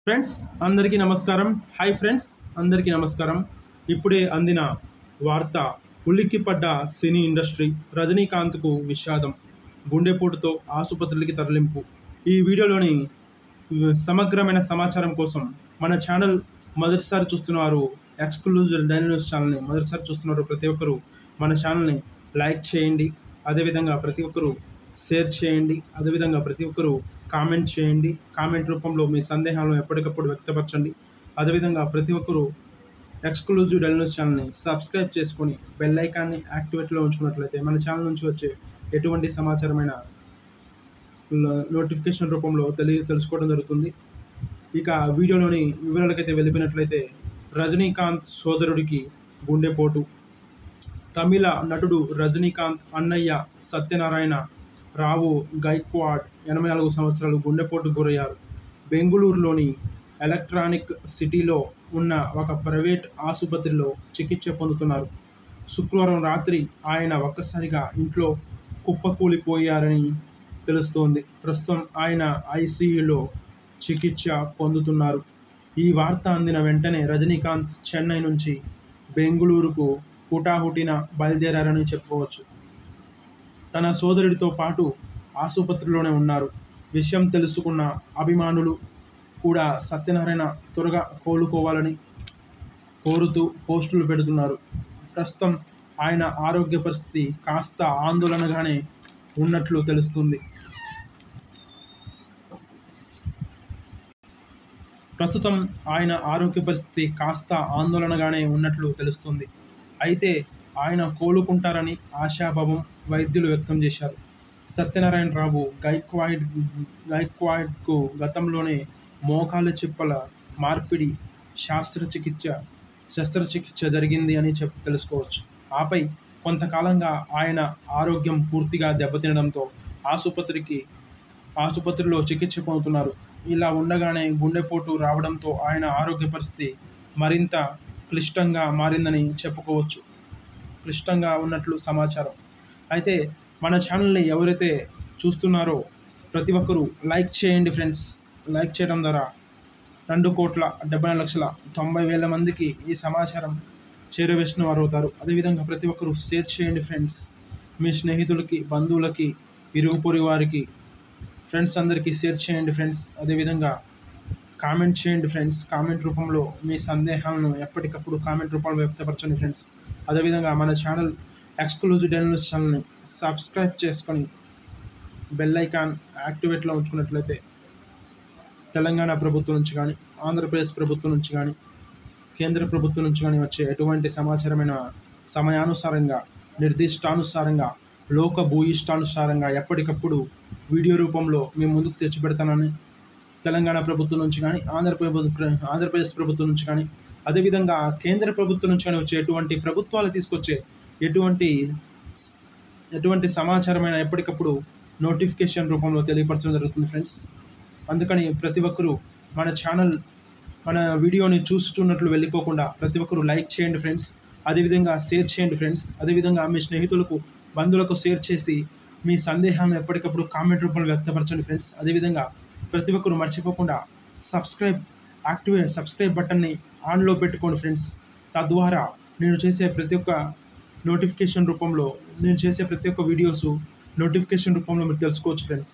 Friends అందరికీ నమస్కారం. Hi friends అందరికీ నమస్కారం. ఇప్పుడే అందిన వార్త, ఉలిక్కిపడ్డ సినీ ఇండస్ట్రీ, రజనీకాంత్కు విషాదం, గుండెపోటుతో ఆసుపత్రికి తరలింపు. ఈ వీడియోలోని సమగ్రమైన సమాచారం కోసం మన ఛానల్ మొదటిసారి చూస్తున్నవారు, ఎక్స్క్లూజివ్ డైలీ న్యూస్ ఛానల్ని మొదటిసారి చూస్తున్నారు ప్రతి ఒక్కరు మన ఛానల్ని లైక్ చేయండి. అదేవిధంగా ప్రతి ఒక్కరు షేర్ చేయండి. అదేవిధంగా ప్రతి ఒక్కరు కామెంట్ చేయండి. కామెంట్ రూపంలో మీ సందేహాలను ఎప్పటికప్పుడు వ్యక్తపరచండి. అదేవిధంగా ప్రతి ఒక్కరు ఎక్స్క్లూజివ్ డైలీ న్యూస్ ఛానల్ని సబ్స్క్రైబ్ చేసుకొని బెల్ ఐకాన్ని యాక్టివేట్లో ఉంచుకున్నట్లయితే మన ఛానల్ నుంచి వచ్చే ఎటువంటి సమాచారమైన నోటిఫికేషన్ రూపంలో తెలుసుకోవడం జరుగుతుంది. ఇక వీడియోలోని వివరాలకైతే వెళ్ళిపోయినట్లయితే, రజనీకాంత్ సోదరుడికి గుండెపోటు. తమిళ నటుడు రజనీకాంత్ అన్నయ్య సత్యనారాయణ రావు గైక్వాడ్ 84 సంవత్సరాలు గుండెపోటుకు గురయ్యారు. బెంగుళూరులోని ఎలక్ట్రానిక్ సిటీలో ఉన్న ఒక ప్రైవేట్ ఆసుపత్రిలో చికిత్స పొందుతున్నారు. శుక్రవారం రాత్రి ఆయన ఒక్కసారిగా ఇంట్లో కుప్పకూలిపోయారని తెలుస్తోంది. ప్రస్తుతం ఆయన ఐసీయూలో చికిత్స పొందుతున్నారు. ఈ వార్త అందిన వెంటనే రజనీకాంత్ చెన్నై నుంచి బెంగుళూరుకు హుటాహుటిన బయలుదేరారని చెప్పుకోవచ్చు. తన సోదరుడితో పాటు ఆసుపత్రిలోనే ఉన్నారు. విషయం తెలుసుకున్న అభిమానులు కూడా సత్యనారాయణ త్వరగా కోలుకోవాలని కోరుతూ పోస్టులు పెడుతున్నారు. ప్రస్తుతం ఆయన ఆరోగ్య పరిస్థితి కాస్త ఆందోళనగానే ఉన్నట్లు తెలుస్తుంది. అయితే ఆయన కోలుకుంటారని ఆశాభావం వైద్యులు వ్యక్తం చేశారు. సత్యనారాయణ రావు గైక్వాడ్కు గతంలోనే మోకాలు చిప్పల మార్పిడి శస్త్రచికిత్స జరిగింది అని తెలుసుకోవచ్చు. ఆపై కొంతకాలంగా ఆయన ఆరోగ్యం పూర్తిగా దెబ్బతినడంతో ఆసుపత్రిలో చికిత్స పొందుతున్నారు. ఇలా ఉండగానే గుండెపోటు రావడంతో ఆయన ఆరోగ్య పరిస్థితి మరింత క్లిష్టంగా మారిందని చెప్పుకోవచ్చు. క్లిష్టంగా ఉన్నట్లు సమాచారం. అయితే మన ఛానల్ని ఎవరైతే చూస్తున్నారో ప్రతి ఒక్కరూ లైక్ చేయండి ఫ్రెండ్స్. లైక్ చేయడం ద్వారా 2,74,90,000 మందికి ఈ సమాచారం చేరవేసిన వారు అవుతారు. అదేవిధంగా ప్రతి ఒక్కరూ షేర్ చేయండి ఫ్రెండ్స్. మీ స్నేహితులకి, బంధువులకి, ఇరుగు పొరుగు వారికి, ఫ్రెండ్స్ అందరికీ షేర్ చేయండి ఫ్రెండ్స్. అదేవిధంగా కామెంట్ చేయండి ఫ్రెండ్స్. కామెంట్ రూపంలో మీ సందేహాలను ఎప్పటికప్పుడు కామెంట్ రూపంలో వ్యక్తపరచండి ఫ్రెండ్స్. అదేవిధంగా మన ఛానల్ ఎక్స్క్లూజివ్ డైలీ న్యూస్ ఛానల్ని సబ్స్క్రైబ్ చేసుకొని బెల్ ఐకాన్ యాక్టివేట్లో ఉంచుకున్నట్లయితే తెలంగాణ ప్రభుత్వం నుంచి కానీ, ఆంధ్రప్రదేశ్ ప్రభుత్వం నుంచి కానీ, కేంద్ర ప్రభుత్వం నుంచి కానీ వచ్చే ఎటువంటి సమాచారమైన సమయానుసారంగా, నిర్దిష్టానుసారంగా, లోక భూయిష్టానుసారంగా ఎప్పటికప్పుడు వీడియో రూపంలో మేము ముందుకు తెచ్చిపెడతానని తెలంగాణ ప్రభుత్వం నుంచి కానీ, ఆంధ్రప్రదేశ్ ప్రభుత్వం నుంచి కానీ, అదేవిధంగా కేంద్ర ప్రభుత్వం నుంచి కానీ వచ్చే ఎటువంటి ప్రభుత్వాలు తీసుకొచ్చే ఎటువంటి సమాచారమైన ఎప్పటికప్పుడు నోటిఫికేషన్ రూపంలో తెలియపరచడం జరుగుతుంది ఫ్రెండ్స్. అందుకని ప్రతి ఒక్కరూ మన వీడియోని చూస్తున్నట్లు వెళ్ళిపోకుండా ప్రతి ఒక్కరూ లైక్ చేయండి ఫ్రెండ్స్. అదేవిధంగా షేర్ చేయండి ఫ్రెండ్స్. అదేవిధంగా మీ స్నేహితులకు, బంధువులకు షేర్ చేసి మీ సందేహాలను ఎప్పటికప్పుడు కామెంట్ రూపంలో వ్యక్తపరచండి ఫ్రెండ్స్. అదేవిధంగా ప్రతి ఒక్కరూ మర్చిపోకుండా సబ్స్క్రైబ్ బటన్ని ఆన్లో పెట్టుకోండి ఫ్రెండ్స్. తద్వారా నేను చేసే ప్రతి ఒక్క నోటిఫికేషన్ రూపంలో, నేను చేసే ప్రతి ఒక్క వీడియోస్ నోటిఫికేషన్ రూపంలో మీరు తెలుసుకోవచ్చు ఫ్రెండ్స్.